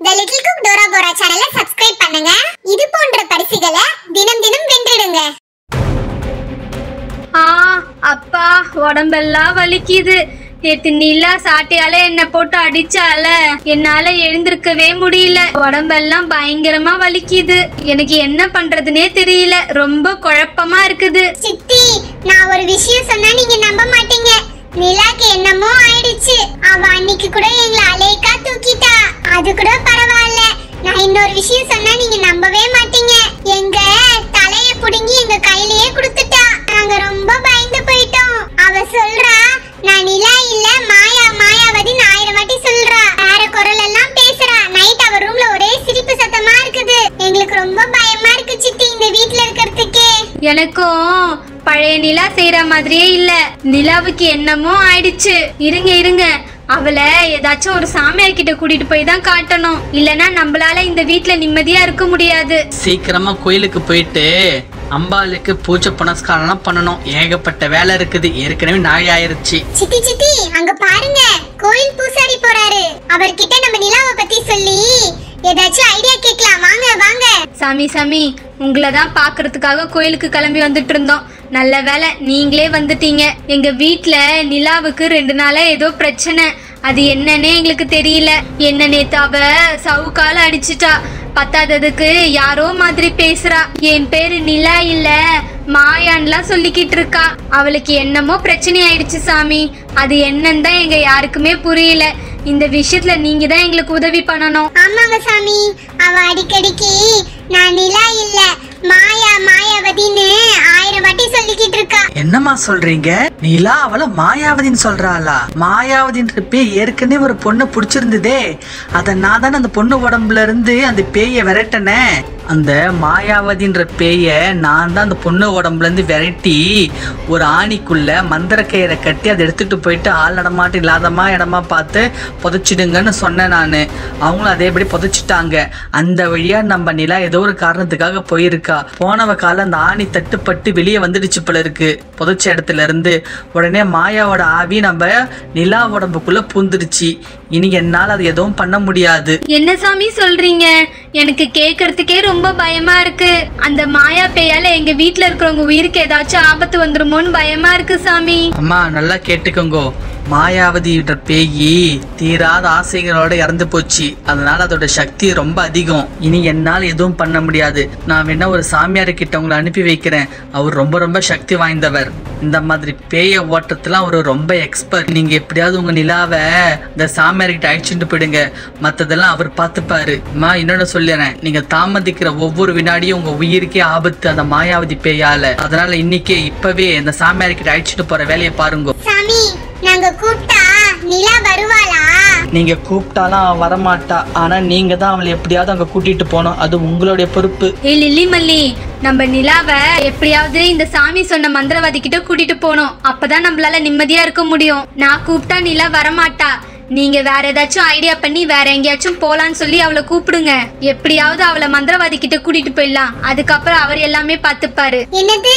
The Little Cook Dora Bora channel subscribe பண்ணுங்க. இது போன்ற பரிசுகளை தினம் தினம் வென்றிடுங்க. அப்பா உடம்பெல்லாம் வலிக்குது. நேத்து நிலா சாட்டியால என்ன போட்டு அடிச்சால என்னால எழுந்திருக்கவே முடியல. உடம்பெல்லாம் பயங்கரமா வலிக்குது. எனக்கு என்ன பண்றதுனே தெரியல. ரொம்ப குழப்பமா இருக்குது. சித்தி, நான் ஒரு விஷயம் சொன்னா நீங்க நம்ப மாட்டீங்க. நிலாக்கு என்னமோ ஆயிடுச்சு. அவ அன்னைக்கு கூட எங்களை அலேக்கா தூக்கிட்டா. அது கூட பரவாயில்ல. நான் இன்னொரு விஷயம் சொன்னா நீங்க நம்பவே மாட்டீங்க. எங்க தலைய புடுங்கி எங்க கையிலேயே கொடுத்துட்டா. நாங்க ரொம்ப பயந்து போயிட்டோம். அவ சொல்றா, நான் நிலா இல்ல மாயாவதி 1000 வாட்டி சொல்றா. வேற குரல் எல்லாம் பேசுறா. நைட் அவ ரூம்ல ஒரே சிரிப்பு சத்தமா இருக்குது. எங்களுக்கு ரொம்ப பயமா இருக்கு சித்தி இந்த வீட்ல இருக்கிறதுக்கே. எனக்கும் பழைய நிலா செய்யற மாதிரியே இல்ல. நிலாவுக்கு என்னமோ ஆயிடுச்சு. இருங்க அவளை ஏதாச்சும் ஒரு சாமியார் கிட்ட கூட்டிட்டு போய் தான் காட்டணும். இல்லனா நம்மளால இந்த வீட்ல நிம்மதியா இருக்க முடியாது. சீக்கிரமா கோயிலுக்கு போயிட்டு அம்பாளுக்கு பூஜை புனஸ்காரம் பண்ணணும். ஏகப்பட்ட வேலை இருக்குது. ஏற்கனவே நாய் ஆயிருச்சு. சித்தி அங்க பாருங்க, கோயில் பூசாரி போறாரு. அவர்கிட்ட நம்ம நிலாவை பத்தி சொல்லி ஏதாச்சும் ஐடியா கேட்கலாம். வாங்க. சாமி உங்களை தான் பாக்குறதுக்காக கோயிலுக்கு கிளம்பி வந்துட்டு இருந்தோம். நல்ல வேலை நீங்களே வந்துட்டீங்க. எங்க வீட்ல நிலாவுக்கு 2 நாளா ஏதோ பிரச்சனை. அது என்னன்னே எங்களுக்கு தெரியல. என்ன நேத்து அவ சவுக்கால அடிச்சுட்டா. பத்தாததுக்கு யாரோ மாதிரி பேசுறா. என் பேரு நிலா இல்ல மாயான்லாம் சொல்லிக்கிட்டு இருக்கா. அவளுக்கு என்னமோ பிரச்சனை ஆயிடுச்சு சாமி. அது என்னன்னு தான் எங்க யாருக்குமே புரியல. இந்த விஷயத்துல நீங்க தான் எங்களுக்கு உதவி பண்ணணும். ஆமாங்க சாமி, அவ அடிக்கடிக்கு நான் நிலா இல்ல மாயாவதின்னு 1000 வாட்டி சொல்லிக்கிட்டு இருக்கா. என்னம்மா சொல்றீங்க? நிலா அவள மாயாவதின்னு சொல்றாளா? மாயாவதின்ற பேய் ஏற்கனவே ஒரு பொண்ணு பிடிச்சிருந்ததே. அத நான் தானே அந்த பொண்ணு உடம்புல இருந்து அந்த பேய விரட்டனே. அந்த மாயாவதின்ற பேய நான் தான் அந்த பொண்ணு உடம்புல இருந்து விரட்டி ஒரு ஆணிக்குள்ள மந்திர கயிறை கட்டி அதை எடுத்துட்டு போயிட்டு ஆள் நடமாட்டு இல்லாதமா இடமா பார்த்து புதைச்சிடுங்கன்னு சொன்னேன் நானு. அவங்களும் அதேபடி புதைச்சிட்டாங்க. அந்த வழியா நம்ம நிலா ஏதோ ஒரு காரணத்துக்காக போயிருக்கா. போனவ கால அந்த ஆணி தட்டுப்பட்டு வெளியே வந்துடுச்சு போல இருக்கு புதைச்ச இடத்துல இருந்து. உடனே மாயாவோட ஆவி நம்ம நிலா உடம்புக்குள்ள பூந்துடுச்சு. இனி என்னால அது எதுவும் பண்ண முடியாது. என்ன சாமி சொல்றீங்க? எனக்கு கேக்குறதுக்கே ரொம்ப பயமா இருக்கு. அந்த மாயா பேயால எங்க வீட்டுல இருக்கிறவங்க உயிருக்கு ஏதாச்சும் ஆபத்து வந்துருமோன்னு பயமா இருக்கு சாமி. அம்மா நல்லா கேட்டுக்கோங்க. மாயாவதியோட பேயி தீராத ஆசைகளோட இறந்து போச்சு. அதனால அதோட சக்தி ரொம்ப அதிகம். இனி என்னால் எதுவும் பண்ண முடியாது. நான் வேணா ஒரு சாமியார் கிட்ட உங்களை அனுப்பி வைக்கிறேன். அவர் ரொம்ப சக்தி வாய்ந்தவர். இந்த மாதிரி பேய ஓட்டத்துல அவரு ரொம்ப எக்ஸ்பர்ட். நீங்க எப்படியாவது உங்க நிலாவை இந்த சாமியார் கிட்ட அழைச்சிட்டு போயிடுங்க. மத்ததெல்லாம் அவர் பார்த்துப்பாரு. இன்னொன்னு சொல்லிடுறேன், நீங்க தாமதிக்கிற ஒவ்வொரு வினாடியும் உங்க உயிருக்கே ஆபத்து அந்த மாயாவதி பேயால. அதனால இன்னைக்கே இப்பவே இந்த சாமியார் கிட்ட அழைச்சிட்டு போற வேலையை பாருங்க. சாமி, நாங்க கூப்பிட்டா நிலா வருவாளா? நீங்க கூப்பிட்டாலும் அவ வரமாட்டா. ஆனா நீங்க தான் அவளை எப்படியாவது அங்க கூட்டிட்டு போனோம். அது உங்களுடைய பொறுப்பு. லில்லி மல்லி, நம்ம நிலாவை எப்படியாவது இந்த சாமி சொன்ன மந்திரவாதி கிட்ட கூட்டிட்டு போனோம். அப்பதான் நம்மளால நிம்மதியா இருக்க முடியும். நான் கூப்பிட்டா நிலா வரமாட்டா. நீங்க வேற ஏதாச்சும் ஐடியா பண்ணி வேற எங்கேயாச்சும் போலான்னு சொல்லி அவளை கூப்பிடுங்க. எப்படியாவது அவளை மந்திரவாதி கிட்ட கூட்டிட்டு போயிடலாம். அதுக்கப்புறம் அவர் எல்லாமே பார்த்துப்பாரு. என்னது,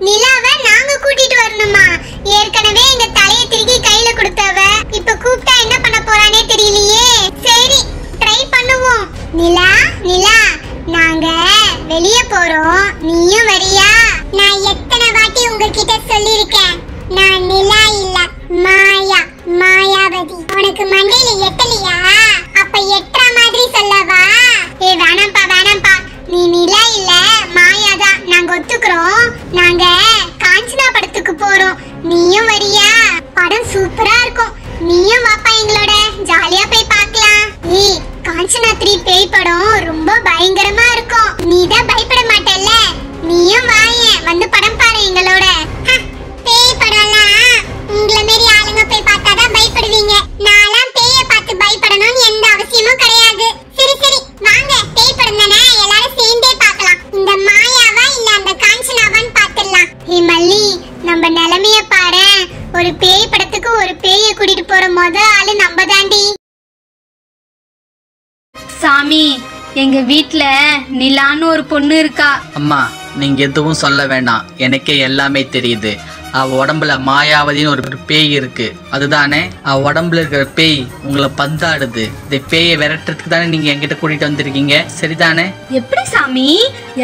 நிலாவை நாங்க கூட்டிட்டு வரணுமா? ஏற்கனவே எங்க தலையை திருக்கி கையில கொடுத்தவ இப்ப கூப்பிட்டா என்ன பண்ண போறானே தெரியலையே. சரி, ட்ரை பண்ணுவோம். நிலா நாங்க வெளிய போறோம். நீயும் வரியா? நான் எத்தனை வாட்டி உங்ககிட்ட சொல்லிருக்கேன், நான் நிலா இல்ல மாயாவதி. உனக்கு மண்டையில எட்டலையா? அப்ப எட்டற மாதிரி சொல்லவா? வேணாம்பா, நீ நிலா இல்ல மாயாதான். நாங்க ஒத்துக்கிறோம். நாங்க காஞ்சனா படத்துக்கு போறோம். நீயும் வரியா? படம் சூப்பரா இருக்கும். நீயும் வாப்பா எங்களோட. ஜாலியா போய் பார்க்கலாம். காஞ்சனா 3 பேய் படம் ரொம்ப பயங்கரமா இருக்கும். நீ தான் பயப்பட மாட்டல்ல? நீயும் வாயேன், வந்து படம் பாரு எங்களோட. பேய் படம்லாம் உங்கள மாரி ஆளுங்க போய் பார்த்தாதான் பயப்படுவீங்க. நான்லாம் பேய பார்த்து பயப்படணும்னு எந்த அவசியமும் கிடையாது. சரி வாங்க, பேய் படம் தானே, எல்லாரும் சேர்ந்தே பார்க்கலாம். இந்த மாயாவா இல்ல அந்த காஞ்சனாவான்னு பார்த்துடலாம். மல்லி, நம்ம நிலைமைய பாரு. ஒரு பேய் படத்துக்கு ஒரு பேயை கூட்டிட்டு போற ஆளு நம்ம தாண்டி. சாமி, எங்க வீட்ல நிலான்னு ஒரு பொண்ணு இருக்கா. அம்மா, நீங்க எதுவும் சொல்ல வேண்டாம். எனக்கே எல்லாமே தெரியுது. அவ உடம்புல மாயாவதின்னு ஒரு பேய் இருக்கு, அதுதானே? அவ உடம்புல இருக்கிற பேய் உங்களை பந்தாடுது. இந்த பேயை விரட்டுறதுக்கு தானே நீங்க என்கிட்ட கூட்டிட்டு வந்திருக்கீங்க, சரிதானே? எப்படி சாமி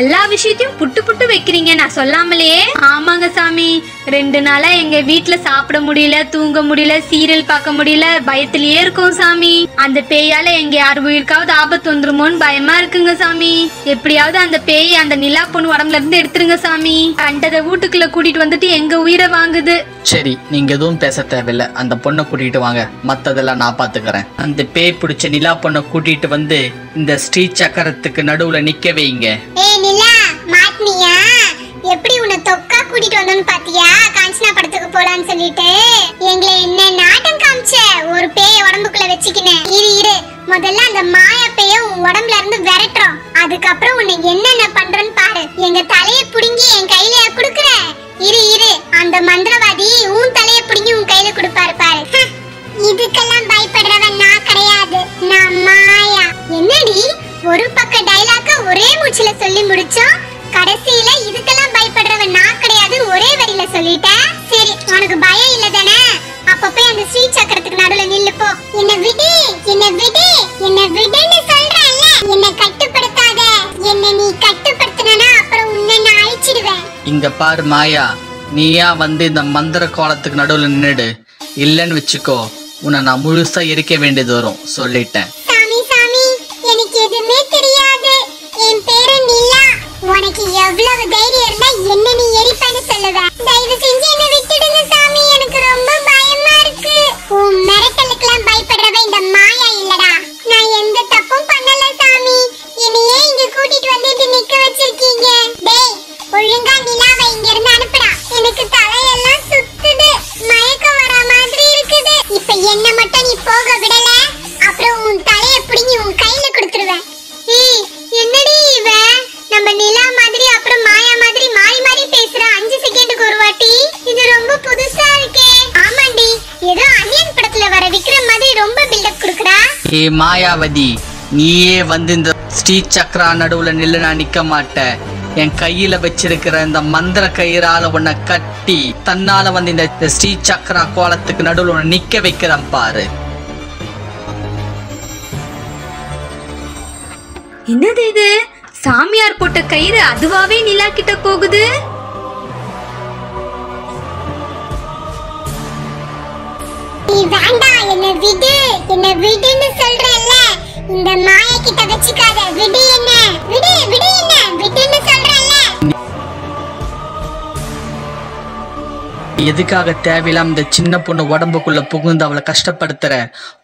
எல்லா விஷயத்தையும் புட்டு புட்டு வைக்கிறீங்க, நான் சொல்லாமலே? ஆமாங்க சாமி, 2 நாளா எங்க வீட்டுல சாப்பிட முடியல, தூங்க முடியல, சீரியல் பார்க்க முடியல, பயத்திலேயே இருக்கும் சாமி. அந்த பேயால எங்க யார் உயிருக்காவது ஆபத்து வந்துருமோன்னு பயமா இருக்குங்க சாமி. எப்படியாவது அந்த பேய் அந்த நிலா பொண்ணு உடம்புல இருந்து எடுத்துருங்க சாமி. கண்டதை வீட்டுக்குள்ள கூட்டிட்டு வந்துட்டு எங்க உயிரை வாங்குது. சரி, நீங்க எதுவும் பேச தேவையில்ல, அந்த பொண்ணை கூட்டிட்டு வாங்க, மத்ததெல்லாம் நான் பாத்துக்கிறேன். அந்த பேய் பிடிச்ச நிலா பொண்ணை கூட்டிட்டு வந்து இந்த ஸ்ரீ சக்கரத்துக்கு நடுவுல நிக்க வைங்க. ஏய் நிலா, மாட்னியா? எப்படி உன்னை தொக்கா கூட்டிட்டு வந்தோன்னு பாத்தியா? காஞ்சனா படத்துக்கு போலான்னு சொல்லிட்டு எங்களை என்ன நாட்டம் காமிச்ச? ஒரு பேய உடம்புக்குள்ள வச்சுக்கினேன். இரு முதல்ல அந்த மாயா பேய உன் உடம்புல இருந்து விரட்டுறோம், அதுக்கப்புறம் உன்னை என்னென்ன பண்றன்னு பாரு. எங்க தலையை புடுங்கி என் கையில குடுக்குற? இரு அந்த மந்திரவாதி உன் தலையை புடுங்கி உன் கையில கொடுப்பாரு பாரு. இதுக்கெல்லாம் பயப்படுறவன் நான் கிடையாது, நான் மாயா. என்னடி ஒரு பக்க டைலாக்க ஒரே மூச்சுல சொல்லி முடிச்சோம், கடைசியில இதுக்கெல்லாம் பயப்படுறவன் நான் கிடையாது ஒரே வரியில சொல்லிட்டேன். சரி, உனக்கு பயம் இல்ல தானே? அப்ப போய் அந்த ஸ்ரீ சக்கரத்துக்கு நடுவுல நில்லு போ. என்ன விடு விடுன்னு சொல்றேன்ல, என்ன கட்டுப்படுத்தாத. என்ன நீ கட்டுப்படுத்தினா அப்புறம் உன்னை நான் அழிச்சிடுவேன். இங்க பாரு மாயா, நீயா வந்து இந்த மந்திர கோலத்துக்கு நடுவுல நின்னுடு. இல்லன்னு வச்சுக்கோ, உன்னை நான் முழுசா எரிக்க வேண்டியது வரும், சொல்லிட்டேன். சாமி, எனக்கு எதுவுமே தெரியாது. என் பேரு நிலா. உனக்கு எவ்வளவு தைரியம் இருந்தா என்ன நீ எரிப்பேன்னு சொல்லுவ? தயவு செஞ்சு என்ன விட்டுடுங்க சாமி, எனக்கு ரொம்ப பயமா இருக்கு. உன் மிரட்டலுக்கெல்லாம் பயப்படுறவ இந்த மாயா இல்லடா. நான் எந்த தப்பும் பண்ணல சாமி, என்னையே இங்க கூட்டிட்டு வந்துட்டு நிக்க வச்சிருக்கீங்க. டேய், ஒழுங்கா நிலாவை இங்க இருந்து அனுப்புடா. எனக்கு தலையெல்லாம் சுத்துது, மயக்கம் வர மாதிரி இருக்குது. இப்ப என்ன மட்டும் நீ போக விடல, அப்புறம் உன் தலையை பிடிங்கி உன் கையில கொடுத்துருவேன். என்னடி இவ நம்ம நிலா மாதிரி அப்புறம் மாயா மாதிரி மாறி மாறி பேசுற 5 செகண்டுக்கு ஒரு வாட்டி? இது ரொம்ப புதுசா இருக்கே. ஆமாண்டி, ஏதோ அனியன் படத்துல வர விக்ரம் மாதிரி ரொம்ப பில்டப் கொடுக்கறா. ஏ மாயாவதி, நீயே வந்து இந்த ஸ்ரீ சக்கரா நடுவுல நில்லு, நான் நிக்க மாட்டேன். என் கையில வச்சிருக்கிற இந்த மந்திர கயிறால உன்னை கட்டி தன்னால வந்து இந்த ஸ்ரீ சக்கரா கோலத்துக்கு நடுவுல உன்னை நிக்க வைக்கிறேன் பாரு. என்னது இது? சாமியார் போட்ட கயிறு அதுவாவே நிலா கிட்ட போகுது. நீ வேண்டாம், என்ன விடுன்னு சொல்றேன்ல. இந்த மாயா கிட்ட வச்சுக்காத. விடு என்ன விடுன்னு சொல்றேன்ல. எதுக்காக தேவையில்லாம இந்த சின்ன பொண்ணு உடம்புக்குள்ள புகுந்து அவளை கஷ்டப்படுத்துற?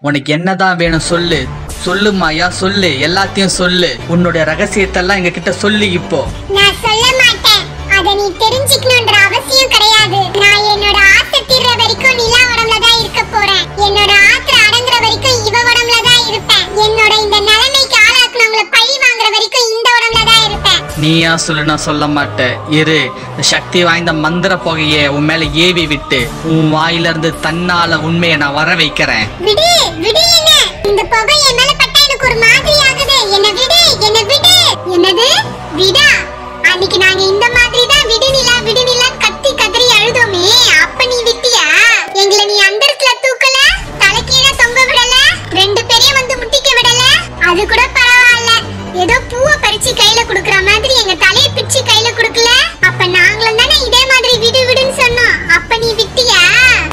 உனக்கு என்னதான் வேணும் சொல்லு, சொல்லு மாயா, சொல்லு, எல்லாத்தையும் சொல்லு. உன்னுடைய ரகசியத்தெல்லாம் எங்க கிட்ட சொல்லு. இப்போ நான் சொல்ல மாட்டேன், அத நீ தெரிஞ்சுக்கணும்ன்ற அவசியம் கிடையாது. நான் என்னோட ஆசை தீர்ற வரைக்கும் நிலா உடம்புல தான் இருக்க போறேன். என்னோட ஆத்திர அடங்குற வரைக்கும் இவ உடம்புல தான் இருப்பேன். என்னோட இந்த நிலைமைக்கு ஆளாக்குனவங்கள பழி வாங்குற வரைக்கும் இந்த உடம்புல தான் இருப்பேன். நீயா சொல்லு, நான் சொல்ல மாட்டேன். இரு, இந்த சக்தி வாய்ந்த மந்திர புகையை உன் மேல ஏவி விட்டு உன் வாயில இருந்து தன்னால உண்மையை நான் வர வைக்கிறேன். விடு என்ன, இந்த புகை என் மேல பட்டா எனக்கு ஒரு மாதிரி ஆகுது. என்ன விடு. என்னது விடா? அன்னைக்கு நாங்க இந்த மாதிரி தான் விடு நிலா கத்தி கதறி அழுதோமே, அப்ப நீ விட்டியா? எங்களை நீ அந்த இடத்துல தூக்கல, தலைக்கீழ தொங்க விடல, 2 பேரையும் வந்து முட்டிக்க விடல. அது கூட பரவாயில்ல, ஏதோ பூவை பறிச்சு கையில குடுக்கற மாதிரி எங்க தலையை பிச்சு கையில குடுக்கல. அப்ப நாங்களும் தானே இதே மாதிரி விடுன்னு சொன்னோம், அப்ப நீ விட்டியா?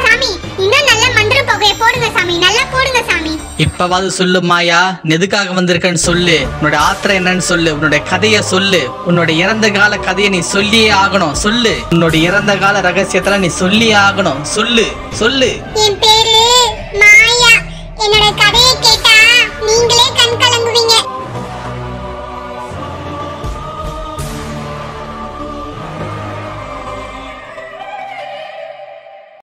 சாமி, இன்னும் நல்ல மந்திர புகையை போடுங்க சாமி, நல்லா போடுங்க சாமி. இப்பவாது சொல்லு மாயா, எதுக்காக வந்திருக்கன்னு சொல்லு. உன்னோட ஆத்திரம் என்னன்னு சொல்லு, உன்னோட கதைய சொல்லு. உன்னோட இறந்த கால கதையை நீ சொல்லியே ஆகணும், சொல்லு. உன்னோட இறந்த கால ரகசியத்தெல்லாம் நீ சொல்லியே ஆகணும், சொல்லு. என் பேரு மாயா. என்னோட கதையை கேட்டா நீங்களே